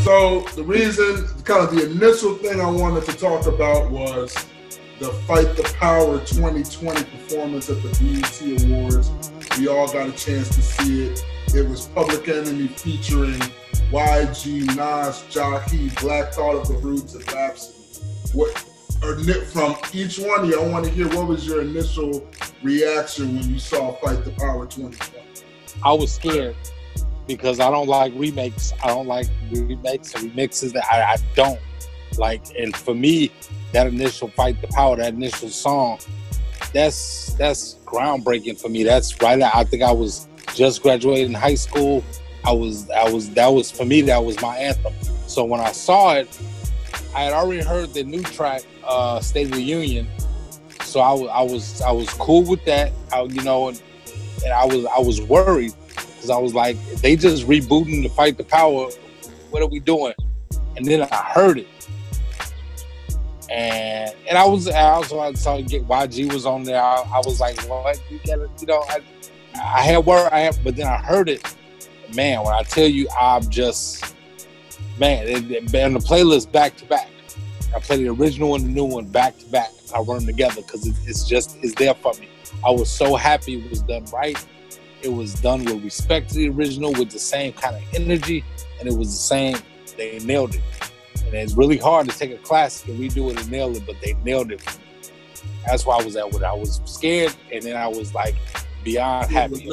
So the reason, kind of the initial thing I wanted to talk about was the Fight the Power 2020 performance at the BET Awards. We all got a chance to see it. It was Public Enemy featuring YG, Nas, Jahi, Black Thought of the Roots, and Rhapsody. From each one of you, I want to hear what was your initial reaction when you saw Fight the Power 2020? I was scared because I don't like remakes. I don't like remakes and remixes. That I don't like. And for me, that initial Fight the Power, that initial song, that's groundbreaking for me. That's right. I think I was just graduating high school. That was for me, that was my anthem. So when I saw it, I had already heard the new track, State of the Union. So I was cool with that. And I was worried because I was like, if they just rebooting to Fight the Power, what are we doing? And then I heard it. And I also saw YG was on there. I was like, what? You gotta, I had word, but then I heard it. Man, when I tell you, I'm just, man, and the playlist back to back. I played the original and the new one back to back. I run them together because it's there for me. I was so happy it was done right. It was done with respect to the original, with the same kind of energy, and it was the same. They nailed it. And it's really hard to take a classic and redo it and nail it, but they nailed it. That's why I was at with it. I was scared, and then I was like beyond happy.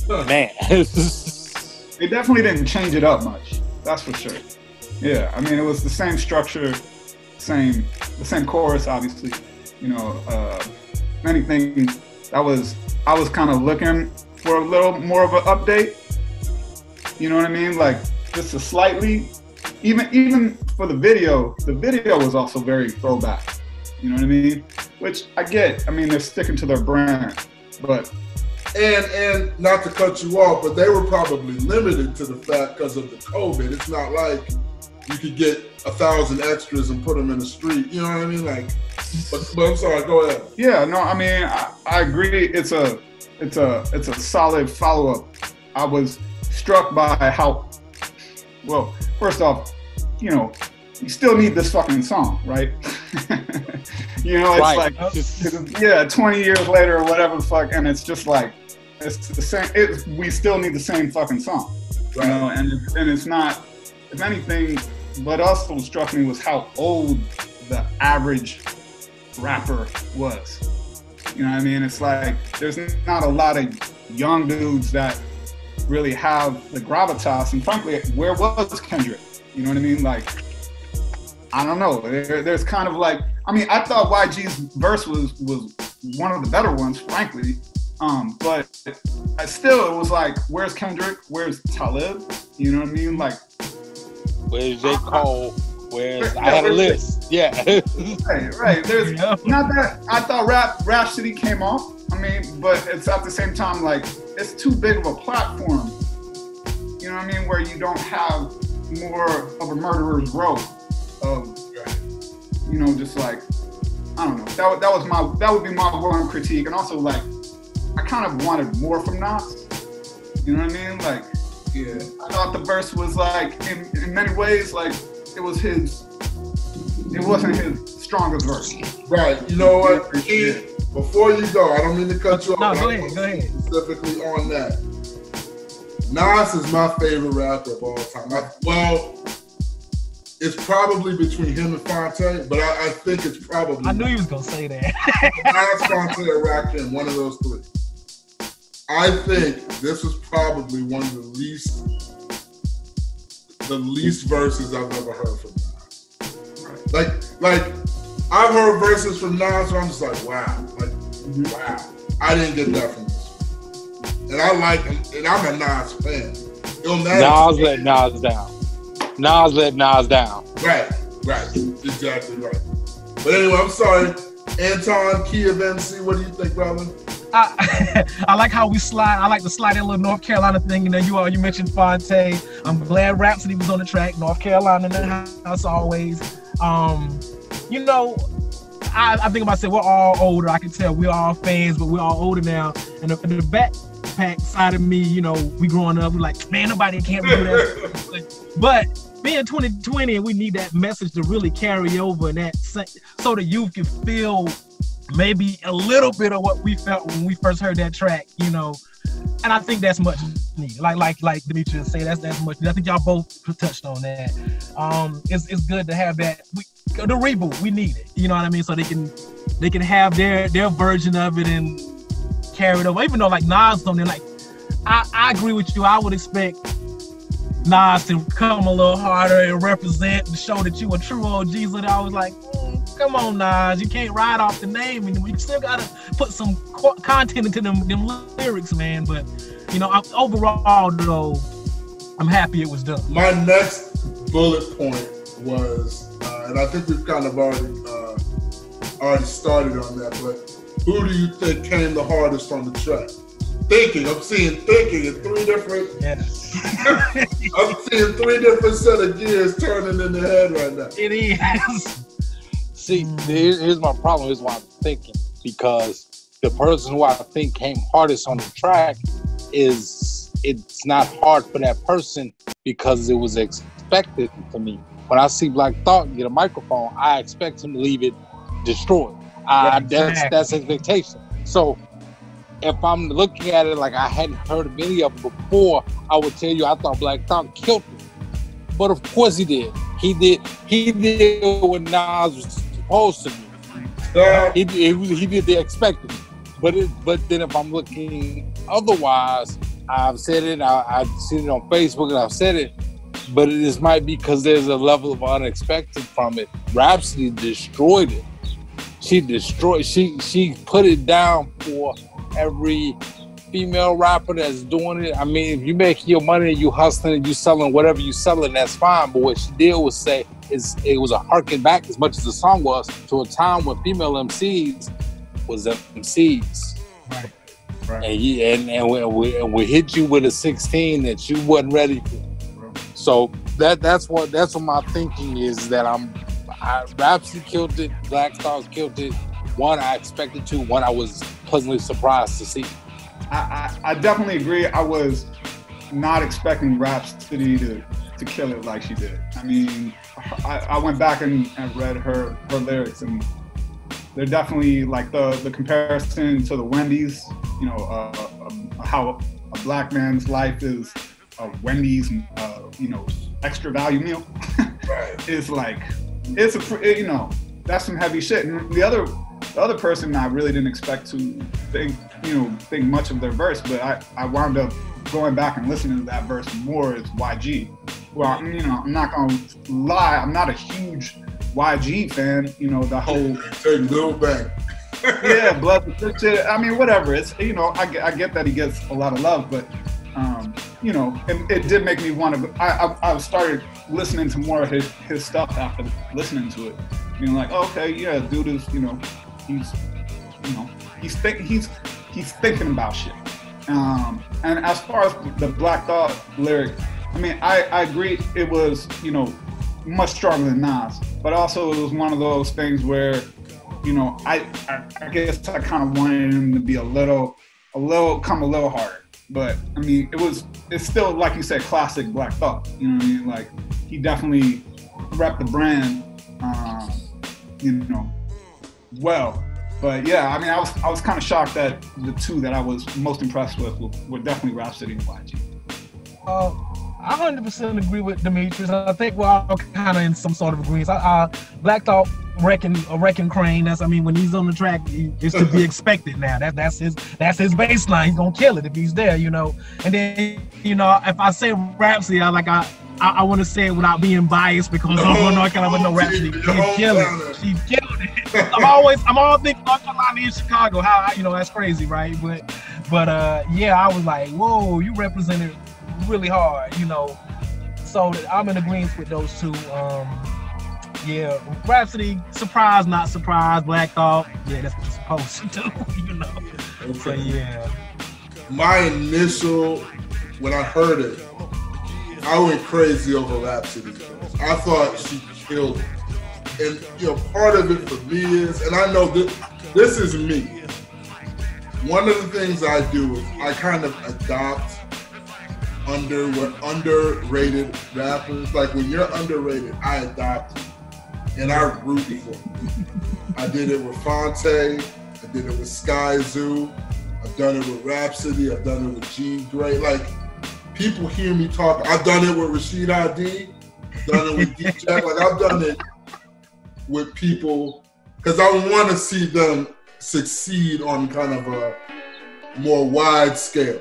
Man. It definitely didn't change it up much. That's for sure. Yeah, I mean, it was the same structure, the same chorus, obviously. Anything I was kind of looking for a little more of an update. You know what I mean? Like just a slightly, even for the video was also very throwback. You know what I mean? Which I get. I mean, they're sticking to their brand, but. And not to cut you off, but they were probably limited to the fact because of the COVID. It's not like you could get 1,000 extras and put them in the street. You know what I mean? Like, but I'm sorry. Go ahead. Yeah, no, I mean, I agree. It's a solid follow up. I was struck by how, well, first off, you still need this fucking song, right? It's right. Like, 20 years later or whatever the fuck, and it's just like, it's the same, we still need the same fucking song, right. And it's not, if anything, what also struck me was how old the average rapper was. You know what I mean? It's like, there's not a lot of young dudes that really have the gravitas, and frankly, where was Kendrick? You know what I mean? Like, I don't know. There's kind of like, I mean, I thought YG's verse was one of the better ones, frankly. But still, it was like, where's Kendrick? Where's Talib? You know what I mean? Like, where's J. Cole? I had a list. Yeah. Right. There's not that I thought Rhapsody came off. I mean, but it's at the same time like it's too big of a platform. You know what I mean? Where you don't have more of a murderer's row of, just like, I don't know. That would be my one critique. And also like, I kind of wanted more from Nas. You know what I mean? Like, yeah, I thought the verse was like, in many ways, like it wasn't his strongest verse. Right. You know what? Before you go, I don't mean to cut you off. No, go ahead. Specifically on that. Nas is my favorite rapper of all time. It's probably between him and Fonte, but I think it's probably. I knew you was gonna say that. Nas, Fonte, or Rakim, one of those three. I think this is probably one of the least verses I've ever heard from Nas. Like I've heard verses from Nas where I'm just like, wow, wow. I didn't get that from this one. And I like him, and I'm a Nas fan. Nas let Nas down. Nas let Nas down. Right. Exactly right. But anyway, I'm sorry. Anton, Key of MC, what do you think, brother? I like how we slide. I like to slide that little North Carolina thing. You mentioned Fonte. I'm glad Rhapsody was on the track. North Carolina in the house always. I think about saying we're all older. I can tell we're all fans, but we're all older now. And the backpack side of me, we growing up, we're like, man, nobody can't do that. But being 2020 and we need that message to really carry over, and that so the youth can feel maybe a little bit of what we felt when we first heard that track, you know. And I think that's much needed. Like Demetrius said, that's much needed. I think y'all both touched on that. It's good to have that. The reboot, we need it. You know what I mean? So they can have their version of it and carry it over. Even though like Nas on there, like I agree with you. I would expect Nas to come a little harder and represent and show that you a true OG. So I was like, come on, Nas, you can't ride off the name, and we still gotta put some content into them lyrics, man. But you know, overall though, I'm happy it was done. My next bullet point was, and I think we've kind of already started on that, but who do you think came the hardest on the track? I'm seeing thinking in three different. Yes. I'm seeing three different set of gears turning in the head right now. It is. See, here's my problem. Here's why I'm thinking, because the person who I think came hardest on the track it's not hard for that person because it was expected to me. When I see Black Thought get a microphone, I expect him to leave it destroyed. That's expectation. So if I'm looking at it like I hadn't heard of any of them before, I would tell you I thought Black Thought killed it. But of course he did. He did what Nas was supposed to do. He did the expected. But then if I'm looking otherwise, I've said it, I've seen it on Facebook and I've said it, but it might be because there's a level of unexpected from it. Rhapsody destroyed it. She put it down for every female rapper that's doing it. I mean, if you make your money and you hustling and you selling whatever you selling, that's fine. But what she did was say it was a harken back, as much as the song was, to a time when female MCs was MCs. Right. And we hit you with a 16 that you wasn't ready for. So that's what my thinking is, that Rhapsody killed it, Black Stars killed it. One I expected to, one I was pleasantly surprised to see. I definitely agree. I was not expecting Rhapsody to kill it like she did. I mean, I went back and read her lyrics, and they're definitely like the comparison to the Wendy's, you know, how a black man's life is a Wendy's, you know, extra value meal. It's like, you know, that's some heavy shit. And the other person I really didn't expect to think much of their verse, but I wound up going back and listening to that verse more is YG. Well, you know, I'm not gonna lie, I'm not a huge YG fan. You know, the whole take Lil Bang. Yeah, blood and shit. I mean, whatever. It's, you know, I get that he gets a lot of love, but you know, it did make me want to. I started listening to more of his stuff after listening to it. You know, like, okay, yeah, dude is, you know, he's thinking about shit. And as far as the Black Thought lyric, I mean, I agree it was, you know, much stronger than Nas, but also it was one of those things where, you know, I guess I kind of wanted him to be a little harder. But I mean, it's still, like you said, classic Black Thought. You know what I mean? Like, he definitely repped the brand, you know, well. But yeah, I mean, I was kind of shocked that the two that I was most impressed with were definitely Rhapsody and YG. I 100% agree with Demetrius. I think we're all kind of in some sort of agreement. Black Thought wrecking Crane. That's, I mean, when he's on the track, it's to be expected now. That's his baseline. He's gonna kill it if he's there, you know. And then, you know, if I say Rhapsody, I want to say it without being biased, because North Carolina no Rhapsody. She's killing it. She's killing it. I'm all thinking North Carolina in Chicago. How, you know, that's crazy, right? But yeah, I was like, whoa, you represented really hard, you know. So I'm in agreement with those two. Yeah, Rhapsody, surprised, not surprised. Black Thought, yeah, that's what you're supposed to do, you know. Okay. So yeah. My initial, when I heard it, I went crazy over Rhapsody. I thought she killed it. And, you know, part of it for me is, and I know this is me. One of the things I do is I kind of adopt were underrated rappers. Like when you're underrated, I adopt you and I root for you. I did it with Fonte. I did it with Sky Zoo. I've done it with Rhapsody. I've done it with G Gray. Like people hear me talk. I've done it with Rashid Adi. I've done it with D-Jack. Like I've done it with people because I want to see them succeed on kind of a more wide scale.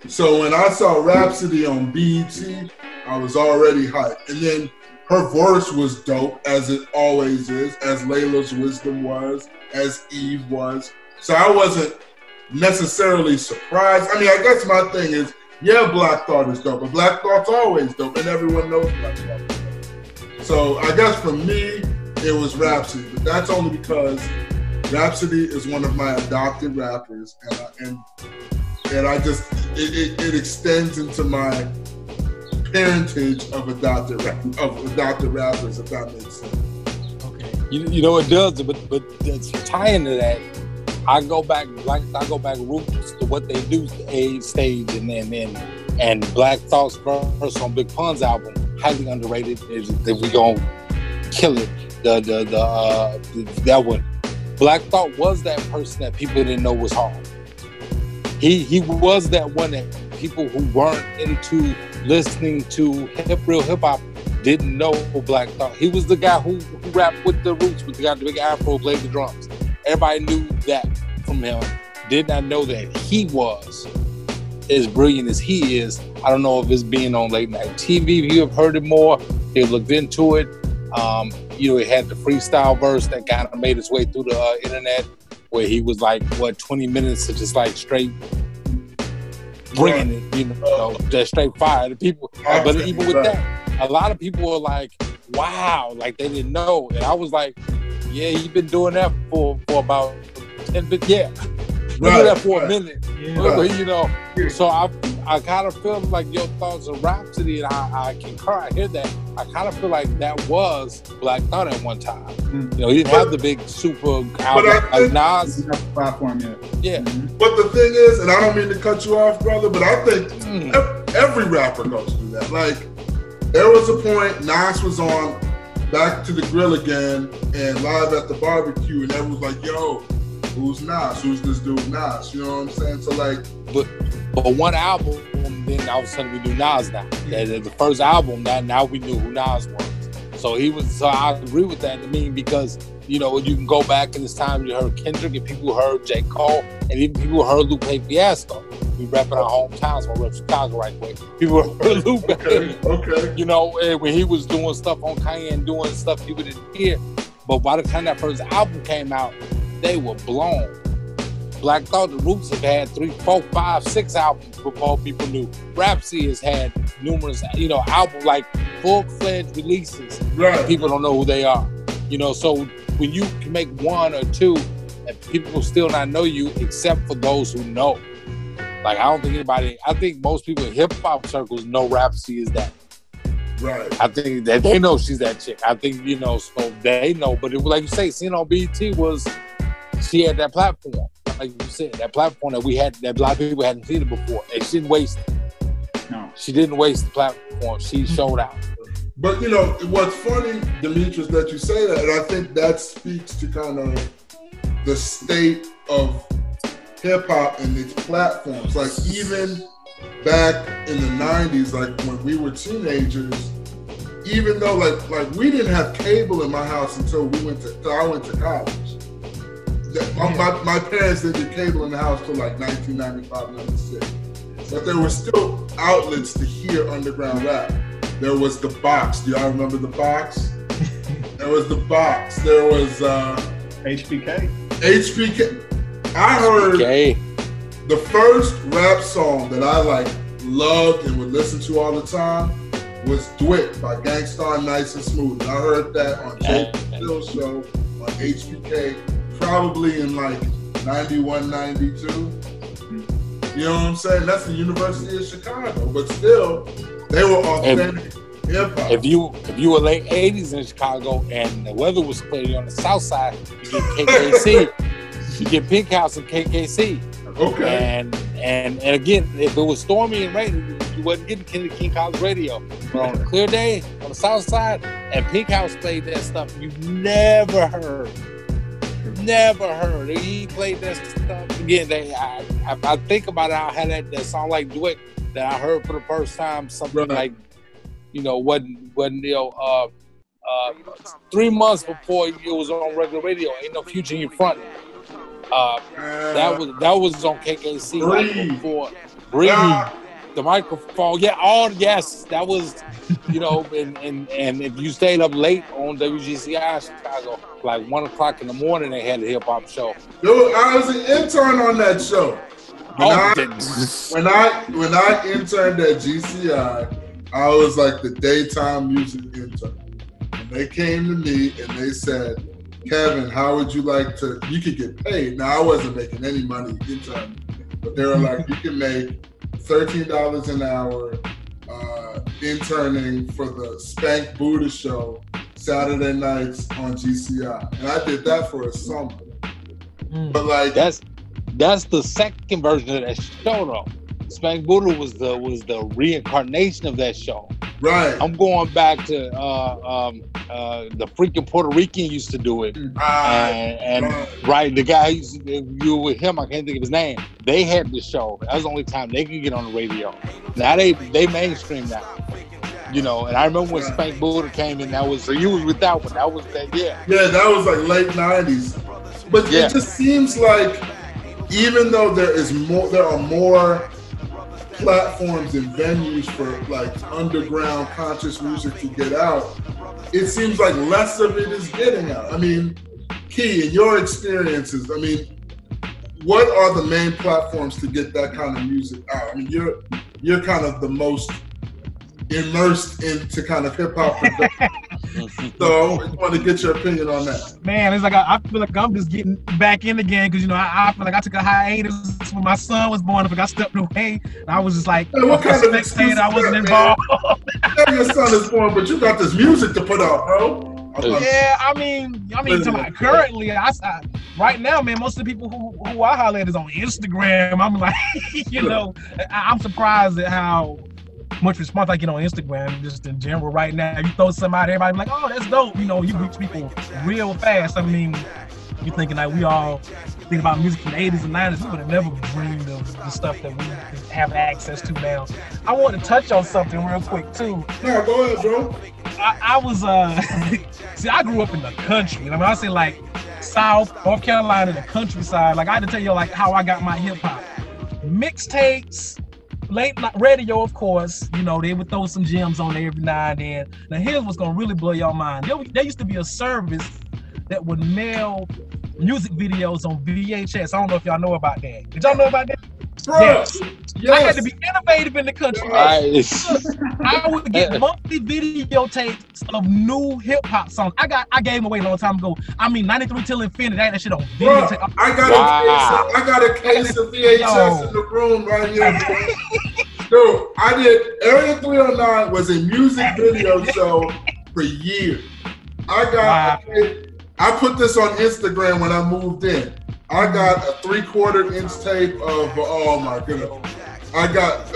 So when I saw Rhapsody on BET, I was already hyped. And then her verse was dope, as it always is, as Layla's Wisdom was, as Eve was. So I wasn't necessarily surprised. I mean, I guess my thing is, yeah, Black Thought is dope, but Black Thought's always dope, and everyone knows Black Thought is dope. So I guess for me, it was Rhapsody, but that's only because Rhapsody is one of my adopted rappers, and I just it extends into my parentage of adopted rappers, if that makes sense. Okay. You know it does, but tying to that, I go back roots to what they do stage and Black Thought's verse on Big Pun's album, highly underrated. If we gonna kill it, that one. Black Thought was that person that people didn't know was hard. He was that one that people who weren't into listening to real hip hop didn't know Black Thought. He was the guy who rapped with the Roots, with the guy with the big afro, played the drums. Everybody knew that from him. Did not know that he was as brilliant as he is. I don't know if it's being on late night TV. If you have heard it more, you looked into it. It had the freestyle verse that kind of made its way through the internet, where he was like, 20 minutes of just like straight bringing it, just straight fire to people. But even with that, a lot of people were like, wow, like they didn't know. And I was like, yeah, you've been doing that for about 10 minutes. Yeah. Remember that for a minute. Yeah. So I kind of feel like your thoughts of Rhapsody, and I concur, I hear that. I kind of feel like that was Black Thought at one time. Mm-hmm. He didn't have the big super album like Nas. Platform yet. Yeah. Mm-hmm. But the thing is, and I don't mean to cut you off, brother, but I think every rapper goes through that. Like, there was a point Nas was on Back to the Grill again and Live at the Barbecue, and everyone was like, yo, who's Nas? Who's this dude Nas? You know what I'm saying? So like, but one album, then all of a sudden we do Nas now. The first album, now we knew who Nas was. So I agree with that. I mean, because you can go back in this time, you heard Kendrick, and people heard J. Cole, and even people heard Lupe Fiasco. We rep in our hometowns, so we rep Chicago right away. People heard Lupe. Okay. And when he was doing stuff on Cayenne, doing stuff people didn't hear. But by the time that first album came out, they were blown. Black Thought, the Roots have had 3, 4, 5, 6 albums before people knew. Rhapsody has had numerous, albums, like full-fledged releases. Right. People don't know who they are. So when you can make 1 or 2 and people still not know you, except for those who know. Like, I think most people in hip-hop circles know Rhapsody is that. Right. I think that they know she's that chick. I think, so they know. But it was like you say, seeing on BET she had that platform. Like you said, that platform that a lot of people hadn't seen it before. And she didn't waste it. No. She didn't waste the platform. She showed out. But, what's funny, Demetrius, that you say that, and I think that speaks to kind of the state of hip-hop and its platforms. Like, even back in the 90s, like when we were teenagers, even though like we didn't have cable in my house until I went to college. My parents didn't get cable in the house till like 1995, 96. But there were still outlets to hear underground rap. There was The Box. Do y'all remember The Box? There was The Box. There was HBK. I heard the first rap song that I loved and would listen to all the time was Dwick by Gangstar Nice and Smooth. And I heard that on Jake Phil's show on HBK, probably in 91, 92. You know what I'm saying? That's the University of Chicago, but still, they were authentic hip-hop. If you were late 80s in Chicago and the weather was clearly on the south side, you get KKC. You get Pink House and KKC. Okay. And And again, if it was stormy and raining, you wasn't getting King College radio. But on a clear day on the south side, and Pink House played that stuff you never heard. Never heard. He played that stuff again. I think about it, I had that song like Duet that I heard for the first time. Something like, wasn't 3 months before it was on regular radio. Ain't No Future in Your Front. That was on KKC like before. Breathe. The microphone. Yeah, that was, and if you stayed up late on WGCI Chicago, like 1 o'clock in the morning, they had a hip hop show. Dude, I was an intern on that show. When I interned at GCI, I was like the daytime music intern. And they came to me and they said, Kevin, how would you like to, you could get paid. Now, I wasn't making any money interning, but they were like, you can make $13 an hour interning for the Spank Buddha show Saturday nights on GCI. And I did that for a summer. But like that's the second version of that show though. Spank Buddha was the reincarnation of that show. Right. I'm going back to the freaking Puerto Rican used to do it. Right, the guy you were with him, I can't think of his name. They had the show. That was the only time they could get on the radio. Now they mainstream now. And I remember when Spank Buddha came in, so you was with that one. That was that, yeah. Yeah, that was like late 90s. But it just seems like even though there are more platforms and venues for like underground conscious music to get out, it seems like less of it is getting out. I mean, Key, in your experiences, I mean, what are the main platforms to get that kind of music out? I mean, you're kind of the most immersed into kind of hip hop production. So I want to get your opinion on that. Man, it's like I feel like I'm just getting back in again because I feel like I took a hiatus when my son was born. If I stepped away, I was just like, what kind of spectator? I wasn't involved. Your son is born, but you got this music to put out, bro. Yeah, I mean, currently, right now, man, most of the people who I holler at is on Instagram. I'm like, I'm surprised at how much response I get on Instagram, just in general right now. You throw somebody, everybody be like, oh, that's dope. You reach people real fast. I mean, you're thinking like we all think about music from the 80s and 90s. We would have never dreamed of the stuff that we have access to now. I want to touch on something real quick, too. Yeah, go ahead, bro. I was, see, I grew up in the country. I say like South, North Carolina, the countryside. Like I had to tell you like how I got my hip hop. Mixtapes, late night radio, of course, they would throw some gems on there every now and then. Now, here's what's gonna really blow your mind. There used to be a service that would mail music videos on VHS. I don't know if y'all know about that. Did y'all know about that? Yes. I had to be innovative in the country. I would get monthly videotapes of new hip hop songs. I gave them away a long time ago. I mean, 93 Till Infinity. I had that shit on videotape. I got a case of VHS in the room right here. Dude, I did Area 309 was a music video show for years. I put this on Instagram when I moved in. I got a 3/4 inch tape of, oh my goodness. I got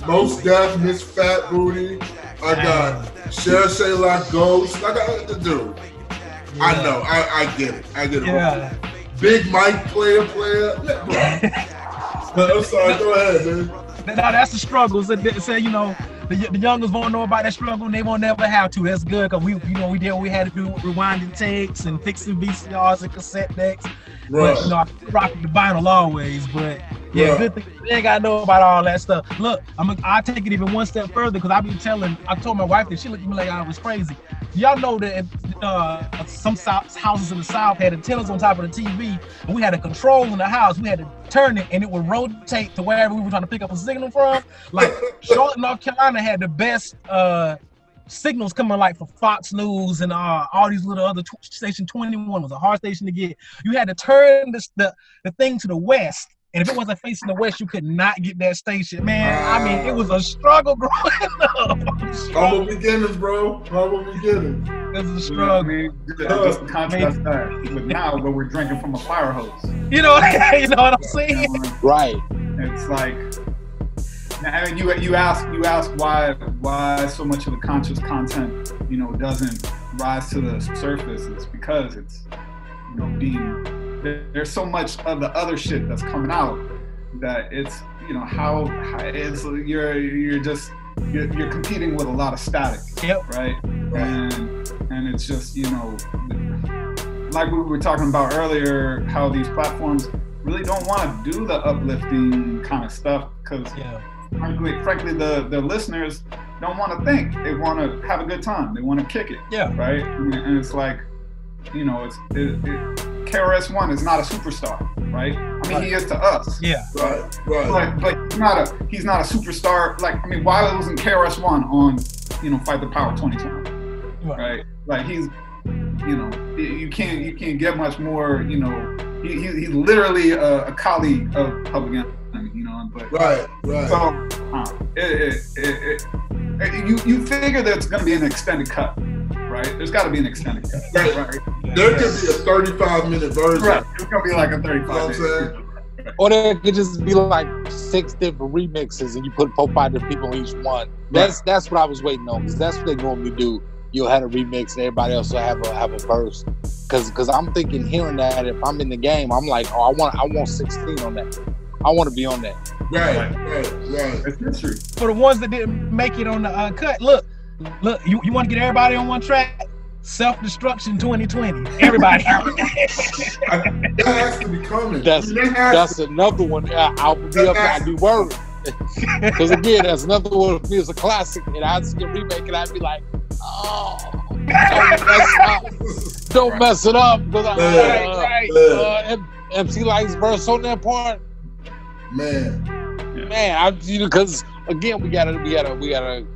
Most Def, Miss Fat Booty. I got Cher Shaylock Ghost. I got the dude. Yeah. I know, I get it. Yeah. Big Mike player. I'm sorry, go ahead, man. Now that's the struggle. So, the youngers won't know about that struggle and they won't never have to. That's good because we did what we had to do, rewinding tapes and fixing VCRs and cassette decks. Right. But I rock the vinyl always. But yeah, good thing they ain't gotta know about all that stuff. Look, I'll take it even one step further because I told my wife that she looked at me like I was crazy. Y'all know that some houses in the South had antennas on top of the TV, and we had a control in the house. We had to turn it, and it would rotate to wherever we were trying to pick up a signal from. Like Charlotte, North Carolina had the best signals coming like for Fox News and all these little other station 21 was a hard station to get. You had to turn the thing to the west. And if it wasn't facing the west, you could not get that station. Man, I mean, it was a struggle growing up. Humble beginnings, bro. Humble beginnings. It's a struggle. I mean, just to contrast that with now, where we're drinking from a fire hose. You know what I'm saying? Right. It's like, I mean, you ask why so much of the conscious content, doesn't rise to the surface. It's because it's, there's so much of the other shit that's coming out that it's, how it's you're competing with a lot of static. Yep. Right. And it's just, like we were talking about earlier, how these platforms really don't want to do the uplifting kind of stuff because, frankly, the listeners don't want to think. They want to have a good time. They want to kick it. Yeah. Right. And it's like, KRS-One is not a superstar, right? I mean, he is to us. Yeah. Right. But he's not a superstar. Like, I mean, why wasn't KRS-One on, Fight the Power 2020? Right. Like he's, you can't get much more. He's literally a colleague of Public Enemy. But right. So you figure there's going to be an extended cut, right? There's got to be an extended cut, right? There could be a 35-minute version. Right. It's going to be like a 35-minute. Or there could just be like 6 different remixes and you put 4-5 different people on each one. That's what I was waiting on, because that's what they normally do. You'll have a remix and everybody else will have a verse. Because I'm thinking, hearing that, if I'm in the game, I'm like, I want 16 on that. I want to be on that. Right. It's history. For the ones that didn't make it on the cut, look, you want to get everybody on one track? Self-Destruction 2020. Everybody. That has to be coming. That's another one. I'll be worried. Because again, that's another one for me. It's a classic, and I'd see a remake, and I'd be like, "Oh, don't mess it up." Because MC Light's verse on that part, man. Because again, we got a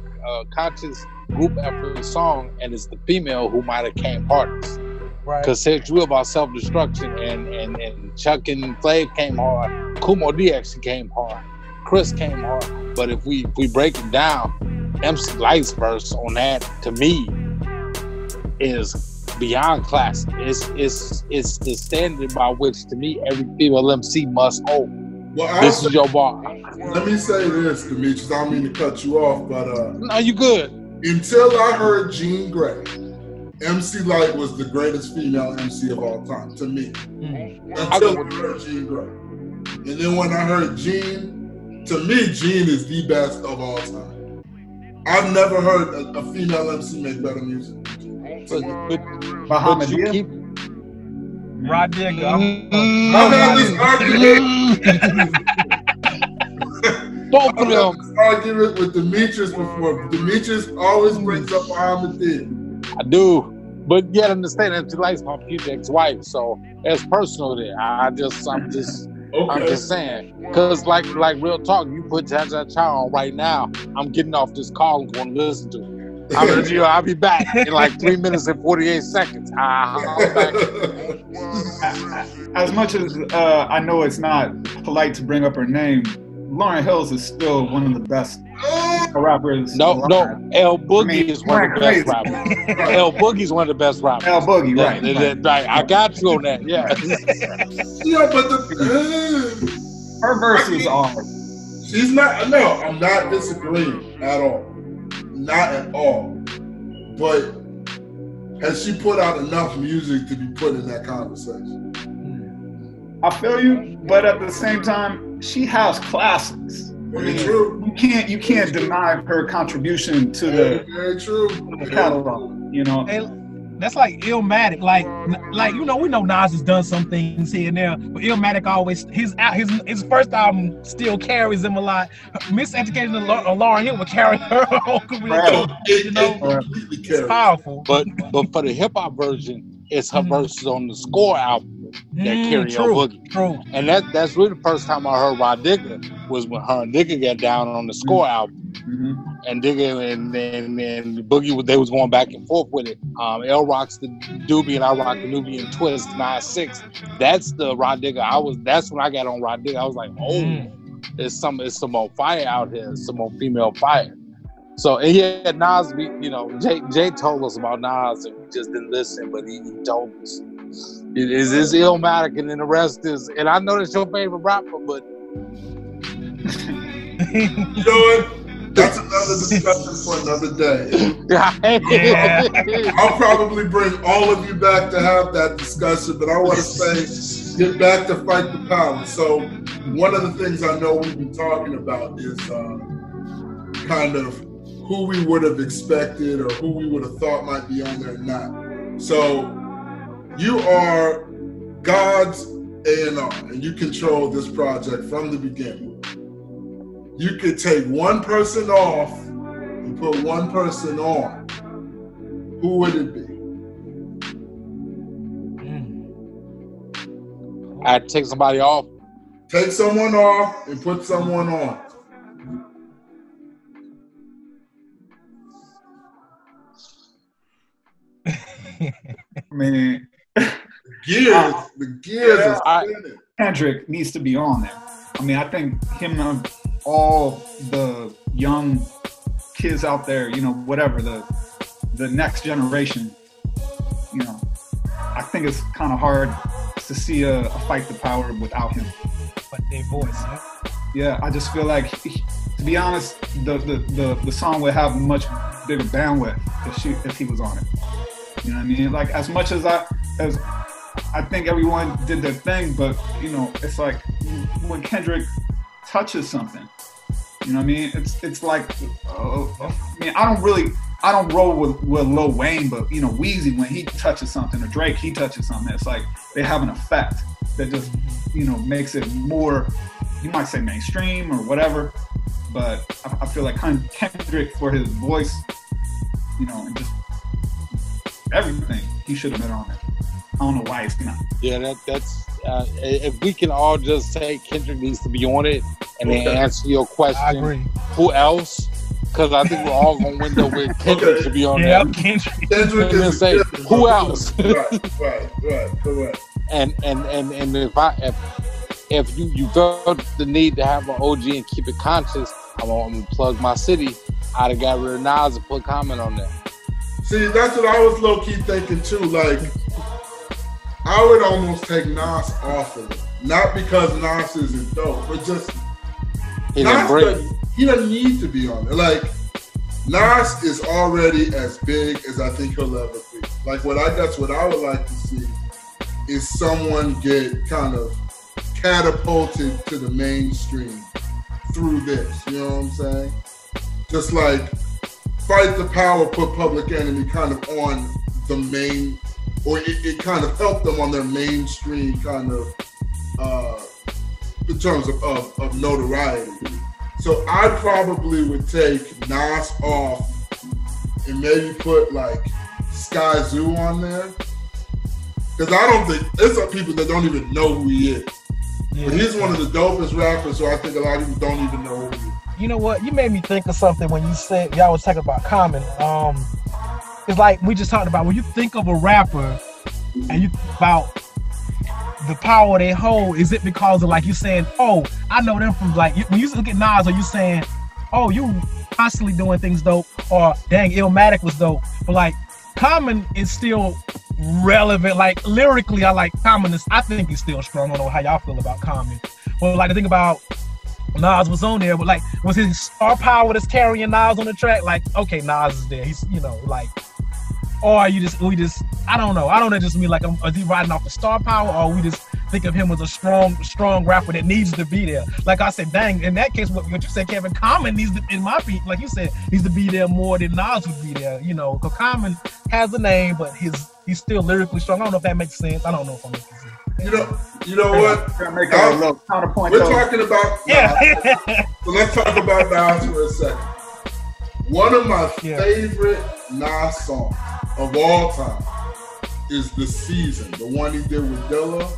conscious group effort song, and it's the female who might have came hardest. Right. Because Sexual about self-destruction, and Chuck and Flav came hard. Kumo D actually came hard. Chris came hard. But if we break it down, MC Light's verse on that, to me, is beyond classic. It's the standard by which, to me, every female MC must hold. Well, this is your bar. Let me say this, Demetrius. I don't mean to cut you off, but no, you good. Until I heard Jean Grey, MC Light was the greatest female MC of all time to me. Until I heard Jean Grey, and then when I heard Jean, to me, Jean is the best of all time. I've never heard a female MC make better music. But you keep Rod Digger. I've had this argument. Both of them. This argument with Demetrius before. Demetrius always brings up Muhammad D. I do, but you gotta understand that she likes my future ex-wife, so it's personal there. I'm just saying, because like real talk, you put Cha Cha Cha on right now, I'm getting off this call and going to listen to it. I'll be back in like 3 minutes and 48 seconds. I'm back. As much as I know it's not polite to bring up her name, Lauryn Hills is still one of the best rappers. No, L Boogie is one of the best rappers. L Boogie's one of the best rappers. L Boogie, right. I got you on that, yeah. Yeah, but her verses are. She's not. No, I'm not disagreeing at all. Not at all. But has she put out enough music to be put in that conversation? I feel you, but at the same time, she has classics. Very true. You can't deny her contribution to the catalog. That's like Illmatic. Like we know Nas has done some things here and there, but Illmatic always his first album still carries him a lot. Miseducation of Lauryn Hill will carry her whole career. Right. It's powerful. But for the hip hop version, it's her verses on the Score album that carry L Boogie. True. And that's really the first time I heard Rod Digger was when her and Digger got down on the Score album. Mm-hmm. And Digger and Boogie, they was going back and forth with it. L rocks the Doobie and I rock the Nubian Twist 9-6. That's the Rod Digger. That's when I got on Rod Digger. I was like, there's some more fire out here, some more female fire. So and yeah, Nas, Jay told us about Nas, and we just didn't listen, but he told us. It is Illmatic, and then the rest is. And I know that's your favorite rapper, but you know what? That's another discussion for another day. Yeah. I'll probably bring all of you back to have that discussion, but I want to say, get back to Fight the Power. So one of the things I know we've been talking about is kind of who we would have expected or who we would have thought might be on there or not. So you are God's A&R, and you control this project from the beginning. You could take one person off and put one person on. Who would it be? I'd take somebody off. Take someone off and put someone on. I mean, the gears are spinning. Kendrick needs to be on there. I mean, I think him of all the young kids out there, whatever, the next generation, I think it's kind of hard to see a Fight the Power without him. But their voice, yeah, I just feel like, to be honest, the song would have much bigger bandwidth if he was on it. You know what I mean? Like, as much as I think everyone did their thing, but it's like when Kendrick touches something, you know what I mean? It's like, I mean, I don't roll with Lil Wayne, but Weezy, when he touches something, or Drake, he touches something, it's like they have an effect that just makes it more, you might say mainstream or whatever, but I feel like Kendrick, for his voice, and just everything, he should have been on it. I don't know why it's not. Yeah, that's if we can all just say Kendrick needs to be on it, and then answer your question. I agree. Who else? Because I think we're all gonna window with Kendrick should be on there. Kendrick. Kendrick is say who else? Right, correct. And if you felt the need to have an OG and keep it conscious, I'm gonna plug my city. I'd have got rid of Nas and put Common on there. See, that's what I was low-key thinking too. Like, I would almost take Nas off of it. Not because Nas isn't dope, but just he doesn't need to be on it. Like, Nas is already as big as I think he'll ever be. Like, that's what I would like to see is someone get kind of catapulted to the mainstream through this. You know what I'm saying? Just like Fight the Power put Public Enemy kind of on the main, or it kind of helped them on their mainstream kind of in terms of notoriety. So I probably would take Nas off and maybe put like Sky Zoo on there. Because I don't think, there's some people that don't even know who he is. Yeah. But he's one of the dopest rappers, so I think a lot of people don't even know who he is. You know what? You made me think of something when you said, y'all was talking about Common. It's like we just talked about, when you think of a rapper and you think about the power they hold, is it because of, like, you saying, oh, I know them from, like, when you look at Nas, are you saying, oh, you constantly doing things dope, or dang, Illmatic was dope, but like Common is still relevant. Like, lyrically, I like Common. I think he's still strong. I don't know how y'all feel about Common, but like, the thing about Nas was on there, but like, was his star power that's carrying Nas on the track? Like, okay, Nas is there. He's, like, or are we just, I don't know. I don't know, just mean like, is he riding off the star power, or we just think of him as a strong rapper that needs to be there? Like I said, dang, in that case, what you said, Kevin, Common needs to, in my feet, like you said, needs to be there more than Nas would be there, because Common has a name, but he's still lyrically strong. I don't know if that makes sense. I don't know if I'm making sense. You know what? Make a little counterpoint. We're talking about Nas. So let's talk about Nas for a second. One of my favorite Nas songs of all time is The Season, the one he did with Dilla.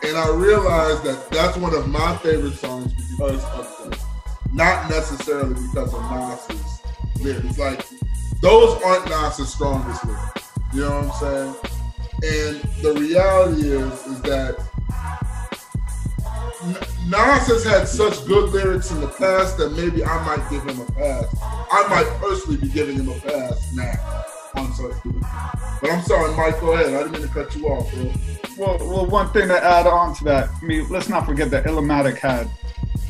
And I realized that that's one of my favorite songs because of them, not necessarily because of Nas's lyrics. Like, those aren't Nas's strongest lyrics. You know what I'm saying? And the reality is that Nas has had such good lyrics in the past that maybe I might give him a pass. I might personally be giving him a pass now on such good. But I'm sorry, Mike, go ahead. I didn't mean to cut you off, bro. Well, one thing to add on to that, I mean, let's not forget that Illmatic had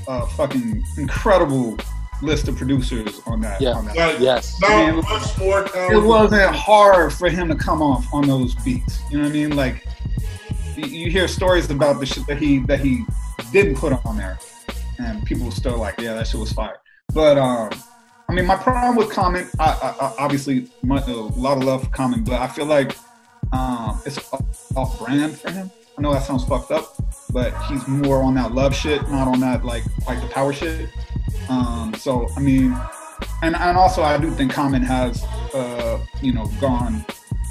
a fucking incredible list of producers on that. Yeah. On that. Like, Yes. not much more It wasn't hard for him to come off on those beats. You know what I mean? Like, you hear stories about the shit that he didn't put on there, and people were still like, yeah, that shit was fire. But I mean, my problem with Common, I obviously a lot of love for Common, but I feel like it's off brand for him. I know that sounds fucked up, but he's more on that love shit, not on that like the power shit. So I mean, and also I do think Common has gone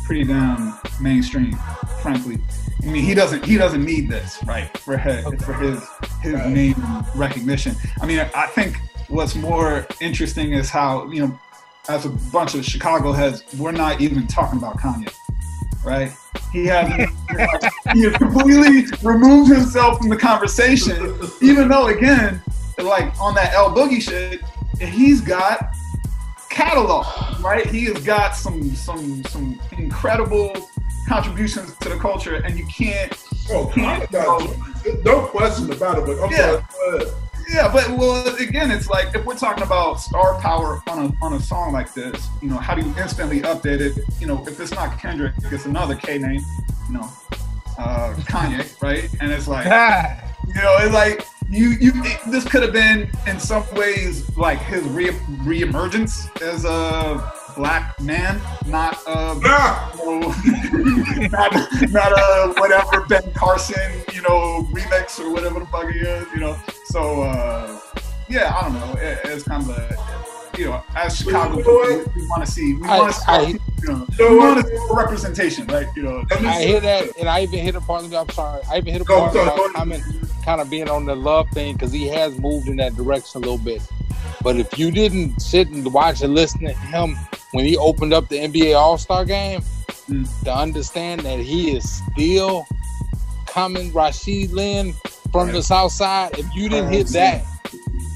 pretty damn mainstream, frankly. I mean, he doesn't need this, right, for his name recognition. I mean, I think what's more interesting is how, you know, as a bunch of Chicago heads, we're not even talking about Kanye, right? He has completely removed himself from the conversation, even though, again, like on that L Boogie shit, he's got catalog, right? He has got some incredible contributions to the culture, and you can't. No question about it. But I'm sorry. Go ahead. Yeah, but well, again, it's like if we're talking about star power on a song like this, you know, how do you instantly update it? You know, if it's not Kendrick, it's another K name, you know, Kanye, right? And it's like, you know, it's like this could have been in some ways like his reemergence as a black man, not not a whatever Ben Carson, you know, remix or whatever the fuck he is, you know. So yeah, I don't know. It's kind of a, you know, as Chicago, we want to see representation, right? You know, I hear that, and I even hit a part of it. I'm sorry, I even hit a part about Common kind of being on the love thing because he has moved in that direction a little bit. But if you didn't sit and watch and listen to him when he opened up the NBA All-Star game, to understand that he is still coming Rashid Lynn from the South Side, if you didn't hit that,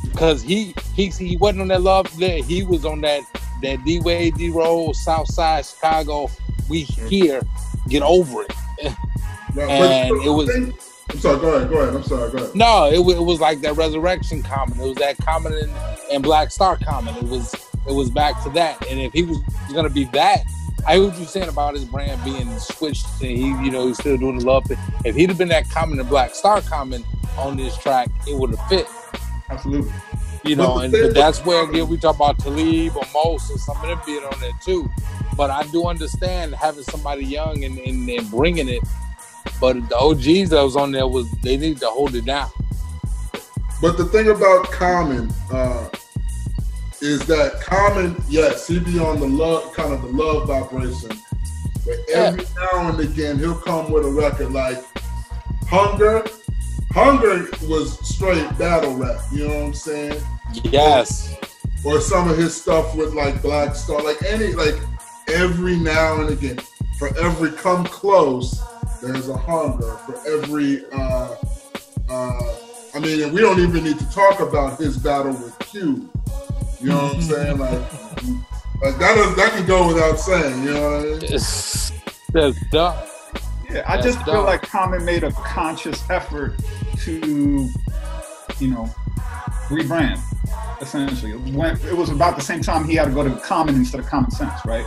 because he wasn't on that love there, he was on that D-Wade, D-Roll, South Side, Chicago, we here, get over it. And it was... I'm sorry, go ahead. I'm sorry, go ahead. No, it was like that Resurrection Common. It was that Common and Black Star Common. It was back to that. And if he was going to be that, I heard what you're saying about his brand being switched and he's still doing the love thing. If he'd have been that Common and Black Star Common on this track, it would have fit. Absolutely. You know, but that's where, again, we talk about Talib or Mos or some of them being on there too. But I do understand having somebody young and bringing it. But the OGs that was on there they need to hold it down. But the thing about Common is that Common, yes, he be on the love vibration. But every now and again, he'll come with a record like Hunger. Hunger was straight battle rap, you know what I'm saying? Yes. Or some of his stuff with like Black Star, like every now and again. For every Come Close, there's a Hunger. For every, I mean, and we don't even need to talk about his battle with Q. You know what I'm saying? Like that can go without saying. You know what I mean? That's dumb. Yeah, I just feel like Common made a conscious effort to, you know, rebrand. Essentially, it was about the same time he had to go to Common instead of Common Sense, right?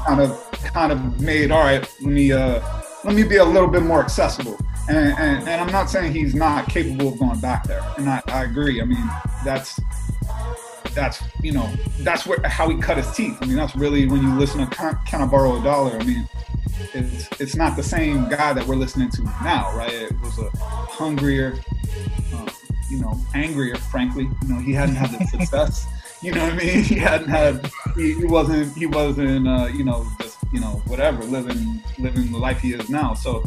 Kind of made, all right, let me be a little bit more accessible. And I'm not saying he's not capable of going back there. And I agree. I mean, that's you know, that's how he cut his teeth. I mean, that's really, when you listen to Can I Borrow a Dollar, I mean, it's not the same guy that we're listening to now, right? It was a hungrier, you know, angrier, frankly. You know, he hadn't had the success. You know what I mean? He wasn't, you know, just, you know, whatever, living the life he is now. So,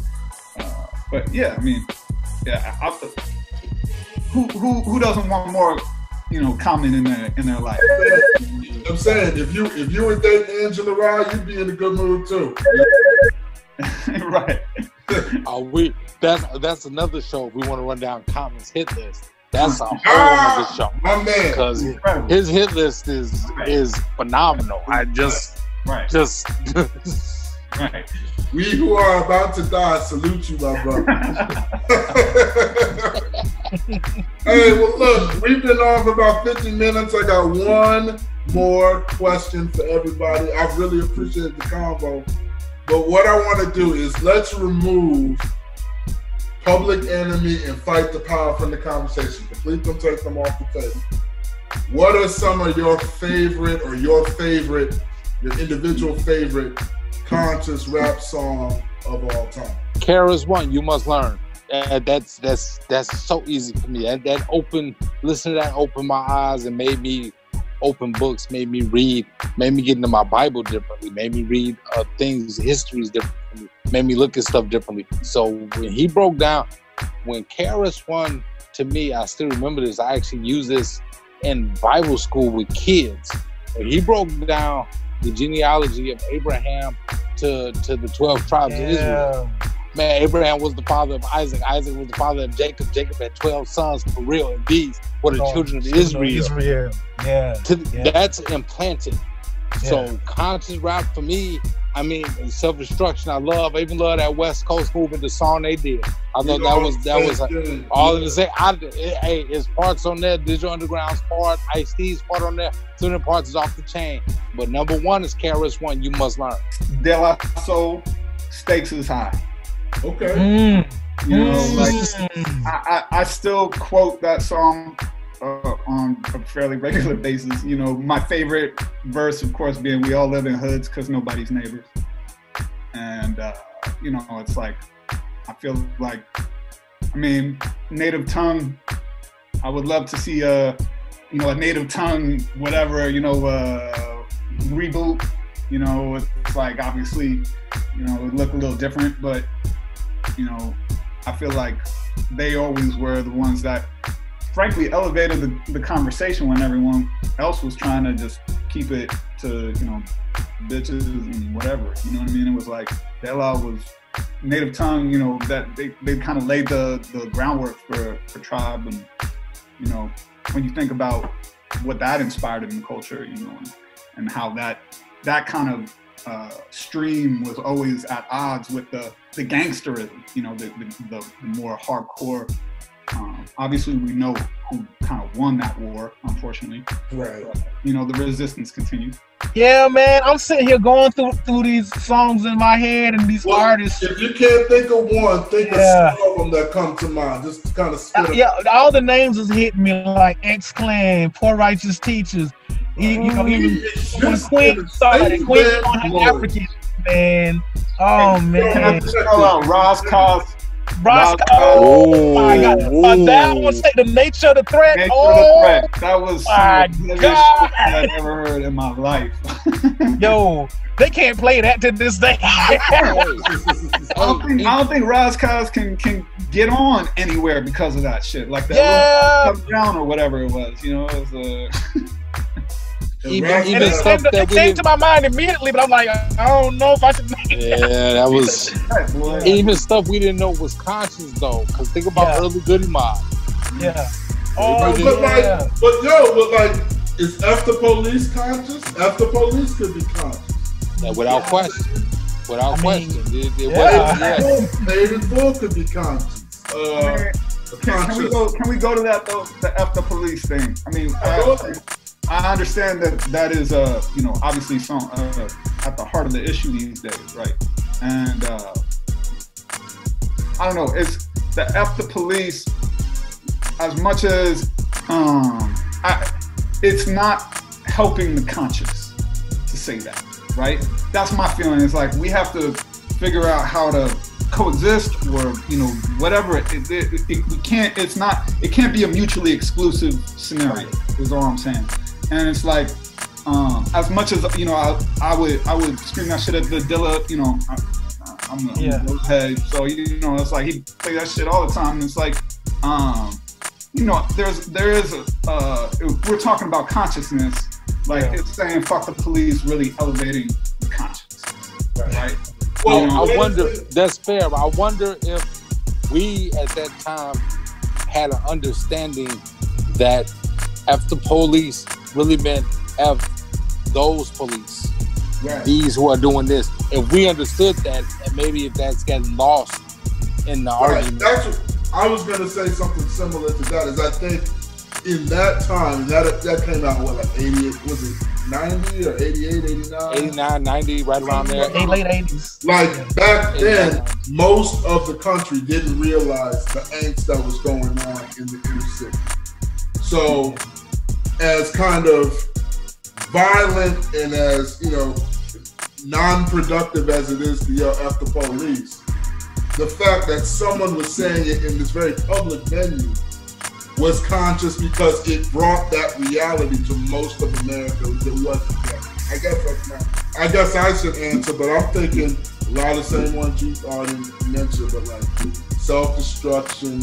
but yeah, I mean, yeah, who doesn't want more, you know, Common in their life? I'm saying, if you were dating Angela Rye, you'd be in a good mood too. Right. That's another show. We want to run down Common's hit list. That's a whole other show. My man. Because his hit list is phenomenal. Right. We who are about to die salute you, my brother. Hey, well, look, we've been on for about 50 minutes. I got one more question for everybody. I really appreciate the convo. But what I want to do is let's remove Public Enemy and Fight the Power from the conversation. Complete them, take them off the table. What are some of your favorite, your individual favorite conscious rap song of all time? Kara's One, You Must Learn. That's so easy for me. Listen to that opened my eyes and made me open books, made me read, made me get into my Bible differently, made me read histories differently, made me look at stuff differently. So when he broke down, when Kara's One, to me, I still remember this. I actually used this in Bible school with kids. When he broke down the genealogy of Abraham to the 12 tribes of Israel. Man, Abraham was the father of Isaac. Isaac was the father of Jacob. Jacob had 12 sons for real, and these were the children of Israel. That's implanted. So conscious rap for me, I mean, self-destruction. I even love that West Coast movement, the song they did. I thought that was all in the same. Hey, it's parts on there. Digital Underground's part, Ice-T's part on there. Certain parts is off the chain. But number one is Kara's One, You Must Learn. De La Soul, Stakes is High. Okay. You know, I still quote that song on a fairly regular basis. You know, my favorite verse, of course, being "We all live in hoods because nobody's neighbors." And you know, it's like I feel like, I mean, native tongue. I would love to see a native tongue, whatever, reboot. You know, it's like obviously, it would look a little different, but I feel like they always were the ones that frankly elevated the conversation when everyone else was trying to just keep it to, bitches and whatever. You know what I mean? It was like Dela was native tongue, that they kind of laid the groundwork for Tribe. And, when you think about what that inspired in the culture, and how that kind of stream was always at odds with the gangsterism, the more hardcore. Obviously, we know who kind of won that war, unfortunately. Right. But, the resistance continued. Yeah, man, I'm sitting here going through these songs in my head and these artists. If you can't think of one, think of some of them that come to mind. Just to kind of spit all the names is hitting me, like X-Clan, Poor Righteous Teachers. Even when Queen started, Queen on African, man. Oh, man. Can I just call out Roscoe? Oh my God! That one say the nature of the threat. That was my God! I've ever heard in my life. Yo, they can't play that to this day. I don't think Roscoe can get on anywhere because of that shit. Like that little down or whatever it was. It was even stuff that came to my mind immediately, but I'm like, I don't know if I should make it. Yeah, that was even stuff we didn't know was conscious though. Because think about early Goody Mob. Yeah. But is F the Police conscious? F the Police could be conscious. Yeah, without question. Without question. David Bull could be conscious. Can we go to that though? The F the Police thing. I mean, I understand that is obviously some at the heart of the issue these days, right? And I don't know, it's the F the Police as much as it's not helping the conscious to say that, right? That's my feeling. It's like we have to figure out how to coexist, or whatever. It can't be a mutually exclusive scenario. Is all I'm saying. And it's like, as much as I would scream that shit at the Dilla. I'm a head, so it's like he play that shit all the time. And it's like, there is if we're talking about consciousness, like it's saying fuck the police, really elevating consciousness, right? Well, I wonder. That's fair. I wonder if we at that time had an understanding that F the police really meant F those police. Right. These who are doing this. If we understood that, and maybe if that's getting lost in the argument. That's what, I was going to say something similar to that. Is I think in that time, that came out what, like 88? Was it 90 or 88, 89? 89, 90, right around there. Late 80s. Like back then, most of the country didn't realize the angst that was going on in the inner city. So, as kind of violent and as, you know, non-productive as it is to yell F the police, the fact that someone was saying it in this very public venue was conscious because it brought that reality to most of America that wasn't there. I guess I should answer, but I'm thinking a lot of the same ones you already mentioned, but like self-destruction,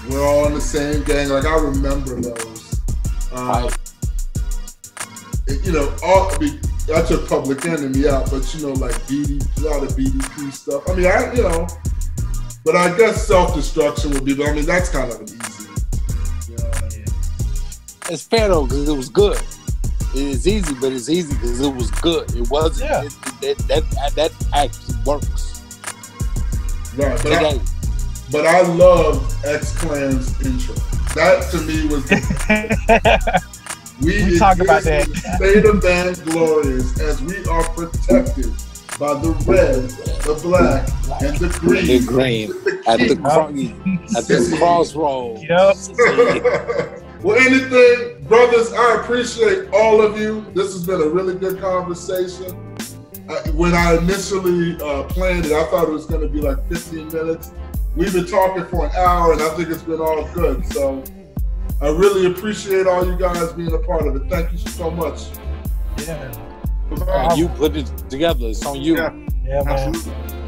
we're all in the same gang. Like I remember those. You know, I took Public Enemy out, but you know, like a lot of BDP stuff. I mean, you know, but I guess self-destruction would be. But I mean, that's kind of an easy. You know what I mean? It's fair though, because it was good. It is easy, but it's easy because it was good. It wasn't. Yeah. That actually works. Right, but I love X-Clan's intro. That to me was. We talked about that. State of Vainglorious as we are protected by the red, the black, and the green. The green at the crossroads. Yep. Well, anything, brothers, I appreciate all of you. This has been a really good conversation. When I initially planned it, I thought it was going to be like 15 minutes. We've been talking for an hour, and I think it's been all good. So I really appreciate all you guys being a part of it. Thank you so much. Yeah. You put it together. It's on you. Yeah, Yeah, man. absolutely.